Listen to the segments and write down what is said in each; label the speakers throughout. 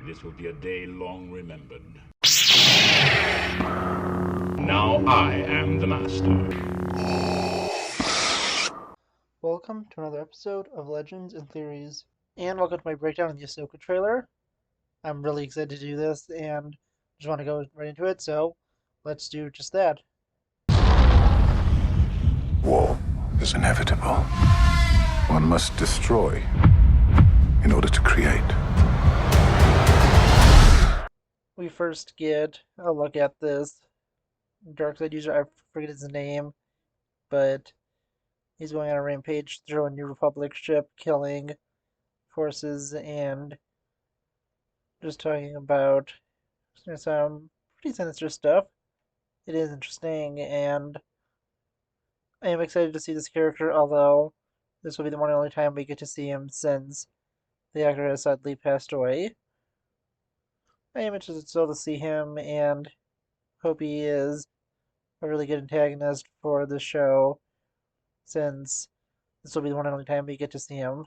Speaker 1: This will be a day long remembered. Now I am the master.
Speaker 2: Welcome to another episode of Legends and Theories, and welcome to my breakdown of the Ahsoka trailer. I'm really excited to do this, and just want to go right into it, so let's do just that.
Speaker 3: War is inevitable. One must destroy in order to create.
Speaker 2: We first get a look at this dark side user. I forget his name, but he's going on a rampage through a New Republic ship, killing forces and just talking about some pretty sinister stuff. It is interesting, and I am excited to see this character, although this will be the one and only time we get to see him since the actor has sadly passed away. I am interested still to see him and hope he is a really good antagonist for the show, since this will be the one and only time we get to see him.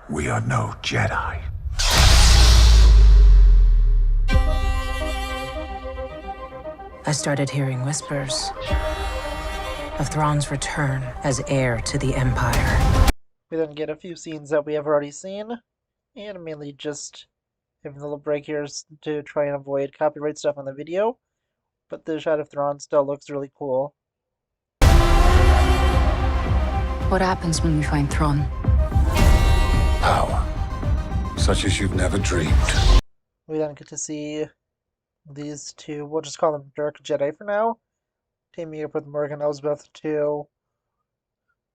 Speaker 3: We are no Jedi.
Speaker 4: I started hearing whispers of Thrawn's return as heir to the Empire.
Speaker 2: We then get a few scenes that we have already seen, and mainly just having a little break here to try and avoid copyright stuff on the video, but the shot of Thrawn still looks really cool.
Speaker 5: What happens when we find Thrawn?
Speaker 3: Power, such as you've never dreamed.
Speaker 2: We then get to see these two, we'll just call them Dark Jedi for now, teaming up with Morgan Elsbeth to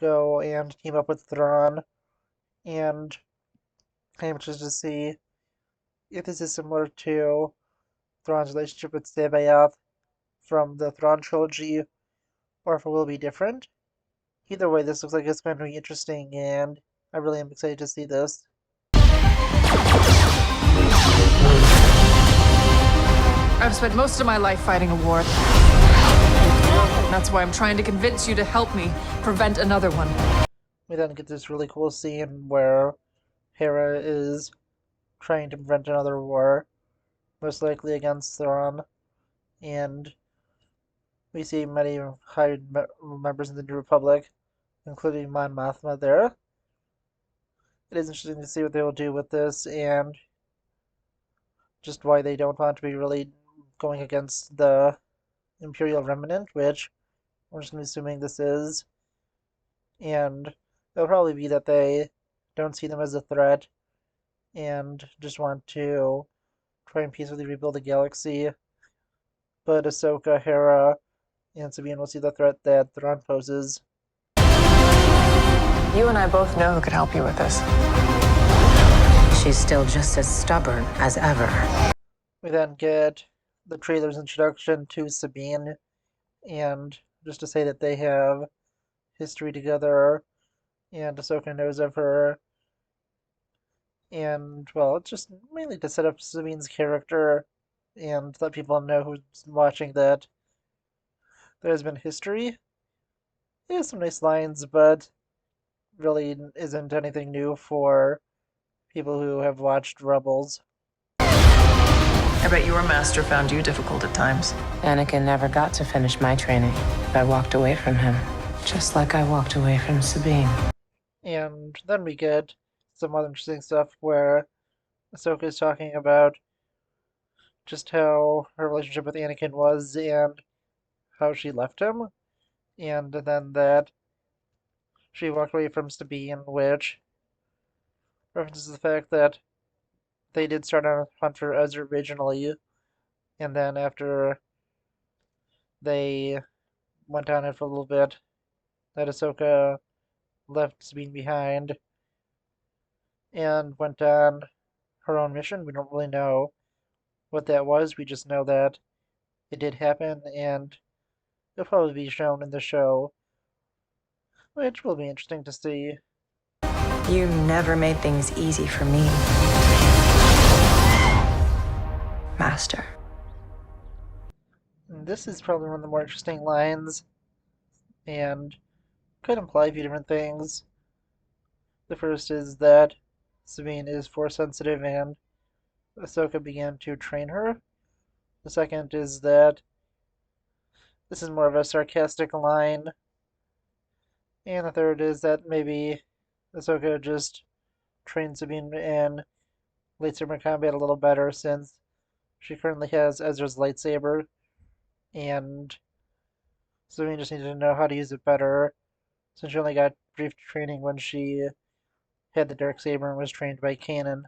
Speaker 2: go and team up with Thrawn, and I'm interested to see if this is similar to Thrawn's relationship with Sabayoth from the Thrawn trilogy, or if it will be different. Either way, this looks like it's going to be interesting, and I really am excited to see this.
Speaker 6: I've spent most of my life fighting a war. That's why I'm trying to convince you to help me prevent another one.
Speaker 2: We then get this really cool scene where Hera is trying to prevent another war, most likely against Thrawn, and we see many high members of the New Republic, including Mon Mothma there. It is interesting to see what they will do with this, and just why they don't want to be really going against the Imperial Remnant, which I'm just going to be assuming this is. And it'll probably be that they don't see them as a threat and just want to try and peacefully rebuild the galaxy. But Ahsoka, Hera, and Sabine will see the threat that Thrawn poses.
Speaker 6: You and I both know who could help you with this.
Speaker 4: She's still just as stubborn as ever.
Speaker 2: We then get the trailer's introduction to Sabine, and just to say that they have history together, and Ahsoka knows of her. And, well, it's just mainly to set up Sabine's character and let people know who's watching that there has been history. It has some nice lines, but really isn't anything new for people who have watched Rebels.
Speaker 6: I bet your master found you difficult at times.
Speaker 4: Anakin never got to finish my training. I walked away from him, just like I walked away from Sabine.
Speaker 2: And then we get some other interesting stuff where Ahsoka is talking about just how her relationship with Anakin was and how she left him, and then that she walked away from Sabine, which references the fact that they did start on a hunt for Ezra originally, and then after they went on it for a little bit, that Ahsoka left Sabine behind and went on her own mission. We don't really know what that was. We just know that it did happen, and it'll probably be shown in the show, which will be interesting to see.
Speaker 5: You never made things easy for me, Master.
Speaker 2: And this is probably one of the more interesting lines, and could imply a few different things. The first is that Sabine is force sensitive and Ahsoka began to train her. The second is that this is more of a sarcastic line. And the third is that maybe Ahsoka just trained Sabine in lightsaber combat a little better since she currently has Ezra's lightsaber, and Sabine just needed to know how to use it better since she only got brief training when she had the dark saber and was trained by Kanan.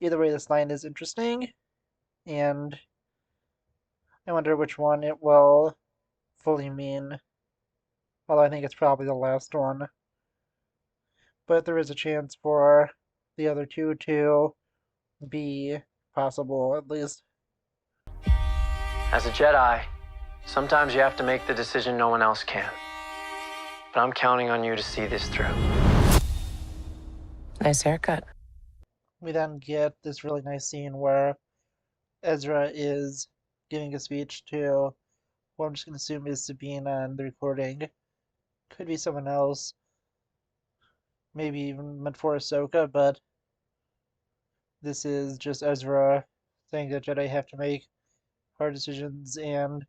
Speaker 2: Either way, this line is interesting, and I wonder which one it will fully mean. Although I think it's probably the last one. But there is a chance for the other two to be possible, at least.
Speaker 7: As a Jedi, sometimes you have to make the decision no one else can. But I'm counting on you to see this through.
Speaker 4: Nice haircut.
Speaker 2: We then get this really nice scene where Ezra is giving a speech to what I'm just going to assume is Sabine on the recording. Could be someone else, maybe even meant for Ahsoka, but this is just Ezra saying that Jedi have to make hard decisions, and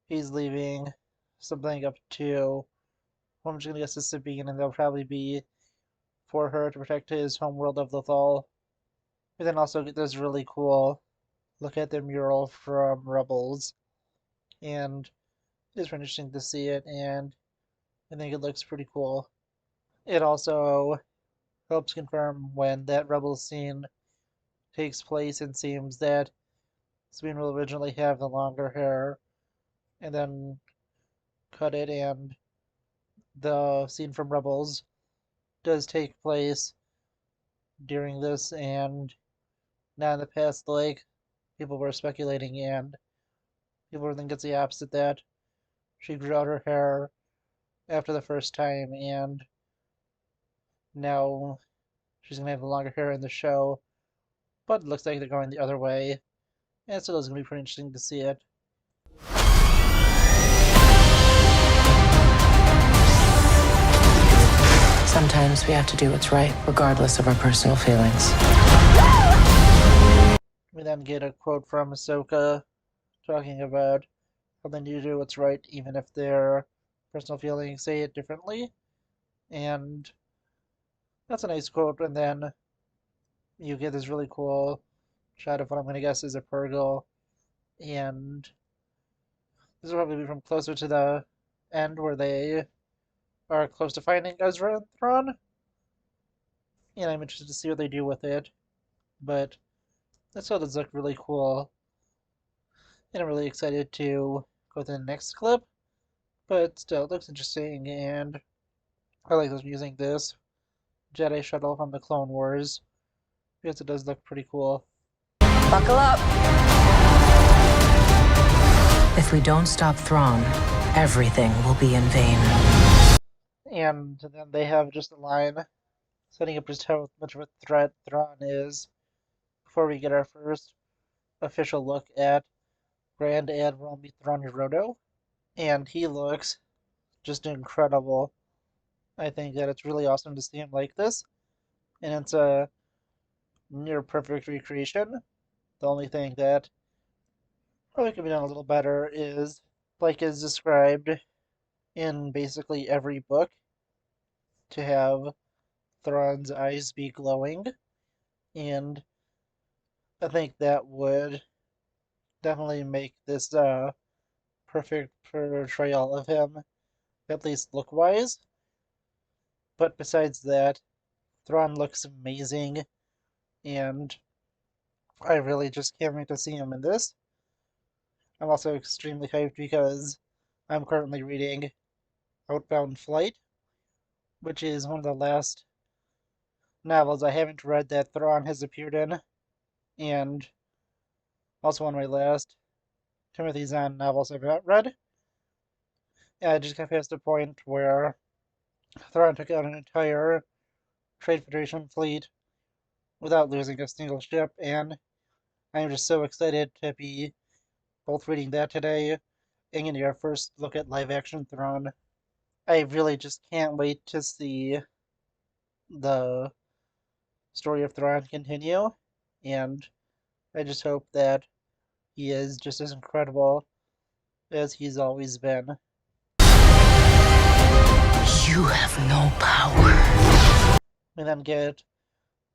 Speaker 2: he's leaving something up to, well, I'm just going to guess is Sabine, and they'll probably be for her to protect his homeworld of Lothal. We then also get this really cool look at the mural from Rebels, and it's pretty interesting to see it, and I think it looks pretty cool. It also helps confirm when that Rebels scene takes place. It seems that Sabine will originally have the longer hair and then cut it, and the scene from Rebels does take place during this and not in the past, like people were speculating, and people were thinking it's the opposite, that she grew out her hair after the first time, and now she's gonna have the longer hair in the show. But it looks like they're going the other way, and so it's gonna be pretty interesting to see it.
Speaker 4: Sometimes we have to do what's right, regardless of our personal feelings.
Speaker 2: We then get a quote from Ahsoka talking about how they need to do what's right, even if their personal feelings say it differently. And that's a nice quote. And then you get this really cool shot of what I'm going to guess is a Purgle. And this will probably be from closer to the end where they are close to finding Ezra and Thrawn. And I'm interested to see what they do with it. But this still does look really cool. And I'm really excited to go to the next clip. But still, it looks interesting, and I like them using this Jedi shuttle from the Clone Wars because it does look pretty cool.
Speaker 5: Buckle up.
Speaker 4: If we don't stop Thrawn, everything will be in vain.
Speaker 2: And then they have just a line setting up just how much of a threat Thrawn is before we get our first official look at Grand Admiral Thrawn Rodo. And he looks just incredible. I think that it's really awesome to see him like this, and it's a near perfect recreation. The only thing that probably could be done a little better is, like is described in basically every book, to have Thrawn's eyes be glowing, and I think that would definitely make this a perfect portrayal of him, at least look-wise. But besides that, Thrawn looks amazing, and I really just can't wait to see him in this. I'm also extremely hyped because I'm currently reading Outbound Flight, which is one of the last novels I haven't read that Thrawn has appeared in, and also one of my last Timothy Zahn novels I've not read. And I just got past a point where Thrawn took out an entire Trade Federation fleet without losing a single ship, and I'm just so excited to be both reading that today and getting our first look at live action Thrawn. I really just can't wait to see the story of Thrawn continue, and I just hope that he is just as incredible as he's always been.
Speaker 4: You have no power.
Speaker 2: We then get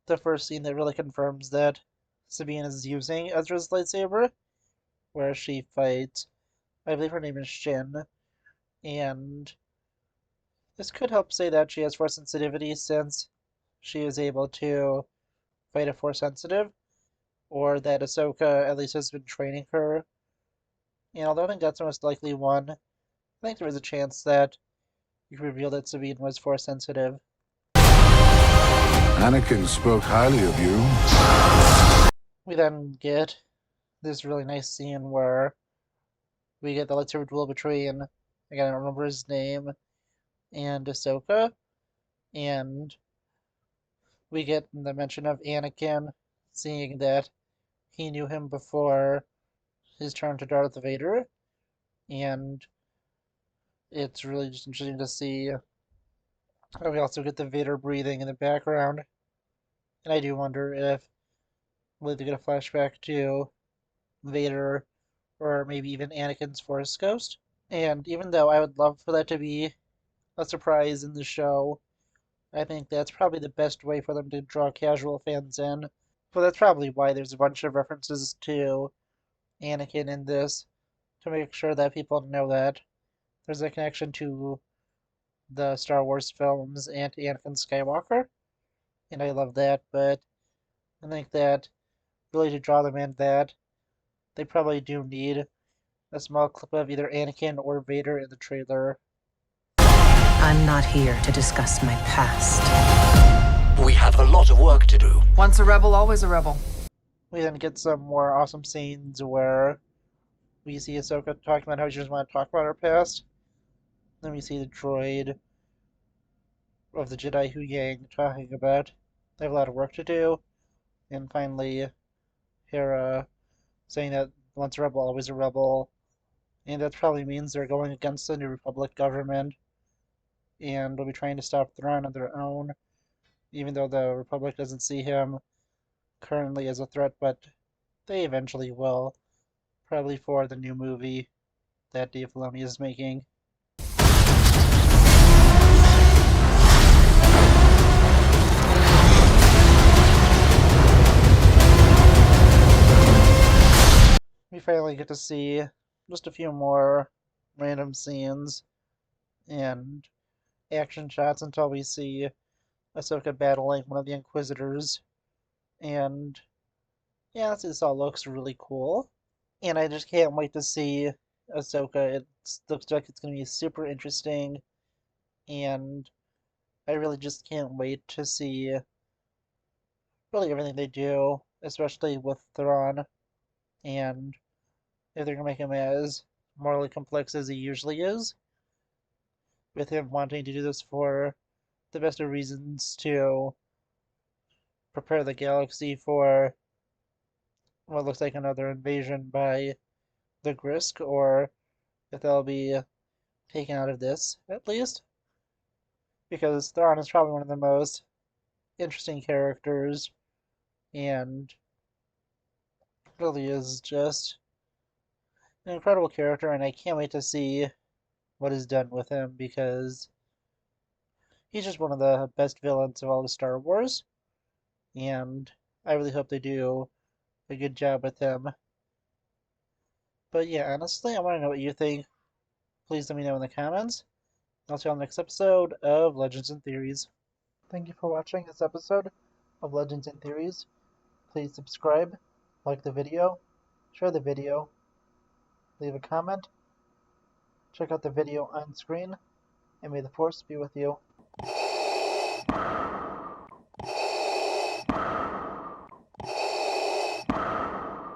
Speaker 2: the first scene that really confirms that Sabine is using Ezra's lightsaber, where she fights, I believe her name is Shin, and this could help say that she has force sensitivity since she is able to fight a force sensitive, or that Ahsoka at least has been training her. And although I think that's the most likely one, I think there is a chance that you could reveal that Sabine was force sensitive.
Speaker 3: Anakin spoke highly of you.
Speaker 2: We then get this really nice scene where we get the lightsaber duel between, again, I don't remember his name, and Ahsoka, and we get the mention of Anakin seeing that he knew him before his turn to Darth Vader, and it's really just interesting to see. And we also get the Vader breathing in the background, and I do wonder if we'll either get a flashback to Vader or maybe even Anakin's Force Ghost. And even though I would love for that to be a surprise in the show, I think that's probably the best way for them to draw casual fans in. But that's probably why there's a bunch of references to Anakin in this, to make sure that people know that there's a connection to the Star Wars films and to Anakin Skywalker. And I love that, but I think that really to draw them in that they probably do need a small clip of either Anakin or Vader in the trailer.
Speaker 4: I'm not here to discuss my past.
Speaker 8: We have a lot of work to do.
Speaker 6: Once a rebel, always a rebel.
Speaker 2: We then get some more awesome scenes where we see Ahsoka talking about how she doesn't want to talk about her past. Then we see the droid of the Jedi Hu Yang talking about they have a lot of work to do. And finally, Hera saying that once a rebel, always a rebel. And that probably means they're going against the New Republic government and will be trying to stop Thrawn on their own, even though the Republic doesn't see him currently as a threat, but they eventually will, probably for the new movie that Dave Filoni is making. We finally get to see just a few more random scenes and action shots until we see Ahsoka battling one of the Inquisitors. And yeah, this all looks really cool. And I just can't wait to see Ahsoka. It looks like it's going to be super interesting. And I really just can't wait to see really everything they do, especially with Thrawn. And if they're going to make him as morally complex as he usually is, with him wanting to do this for the best of reasons to prepare the galaxy for what looks like another invasion by the Grisk, or if they'll be taken out of this, at least. Because Thrawn is probably one of the most interesting characters, and really is just an incredible character, and I can't wait to see what is done with him, because he's just one of the best villains of all the Star Wars, and I really hope they do a good job with him. But yeah, honestly, I want to know what you think. Please let me know in the comments. I'll see you on the next episode of Legends and Theories. Thank you for watching this episode of Legends and Theories. Please subscribe, like the video, share the video, leave a comment, check out the video on screen, and may the Force be with you.